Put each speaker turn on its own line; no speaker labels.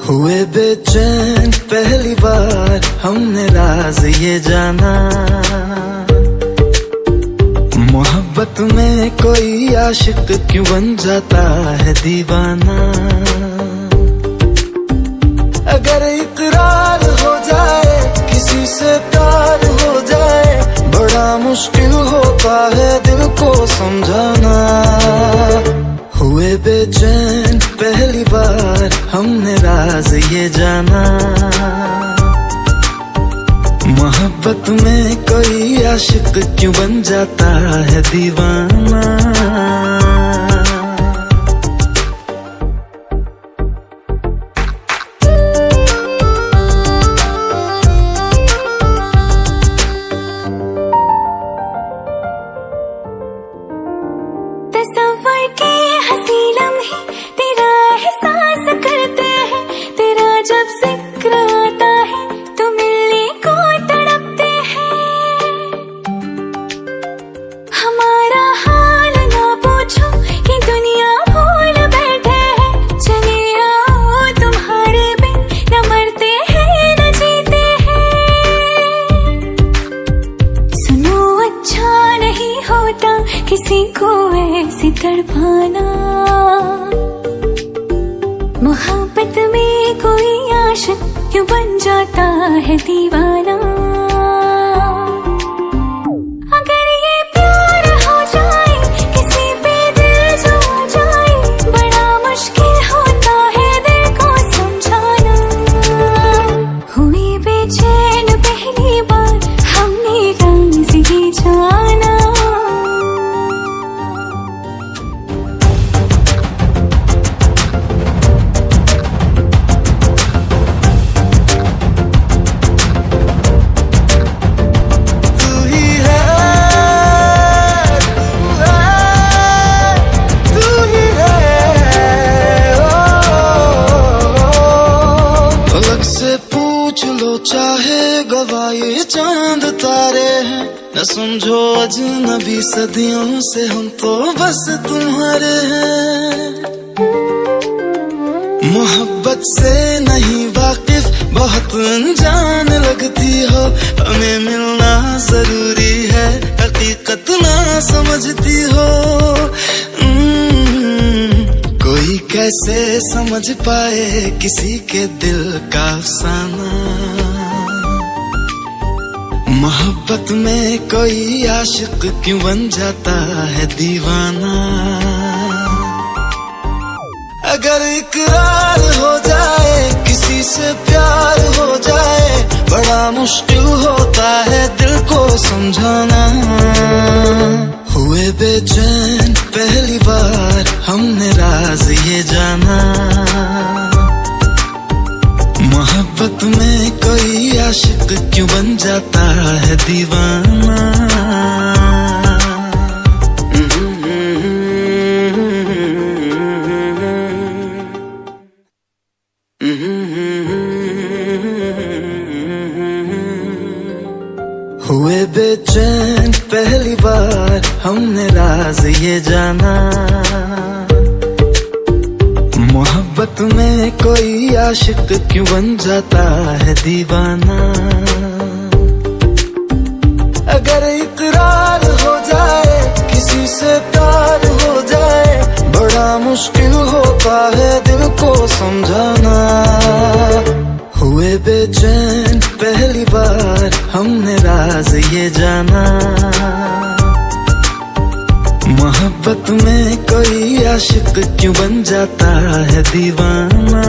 हुए बेचैन पहली बार हमने राज ये जाना, मोहब्बत में कोई आशिक क्यों बन जाता है दीवाना। अगर इकरार हो जाए किसी से प्यार हो जाए, बड़ा मुश्किल होता है दिल को समझाना। हुए बेचैन पहली बार हमने राज ये जाना, मोहब्बत में कोई आशिक क्यों बन जाता है दीवाना।
तस्वर के हंसी लम्हे तेरा एहसास करते हैं, तेरा जब जिक्र आता है तो मिलने को तड़पते हैं। हमारा हाल ना पूछो कि दुनिया भूल बैठे हैं, चले आओ तुम्हारे बिन न मरते हैं न जीते हैं। सुनो अच्छा नहीं होता किसी को ऐसे तड़पाना, मोहब्बत में कोई आशिक क्यों बन जाता है दीवाना। अगर ये प्यार हो जाए किसी पे दिल जो आ जाए, बड़ा मुश्किल होता है दिल को समझाना। हुई बेचैन पहली बार हमने राज ये जाना।
चाहे गवाए चांद तारे हैं, न समझो अजनबी सदियों से हम तो बस तुम्हारे हैं। मोहब्बत से नहीं वाकिफ बहुत अनजान लगती हो, हमें मिलना जरूरी है हकीकत ना समझती हो। कोई कैसे समझ पाए किसी के दिल का अफसाना, मोहब्बत में कोई आशिक क्यों बन जाता है दीवाना। अगर इकरार हो जाए किसी से प्यार हो जाए, बड़ा मुश्किल होता है दिल को समझाना। हुए बेचैन पहली बार हमने राज ये जाना, मोहब्बत में कोई आशिक क्यों बन जाता है दीवाना। हुए बेचैन पहली बार हमने राज ये जाना, मोहब्बत में कोई आशिक क्यों बन जाता है दीवाना। अगर इकरार हो जाए किसी से प्यार हो जाए, बड़ा मुश्किल होता है दिल को समझाना। हुए बेचैन पहली बार हमने राज ये जाना, मोहब्बत में कोई आशिक क्यों बन जाता है दीवाना।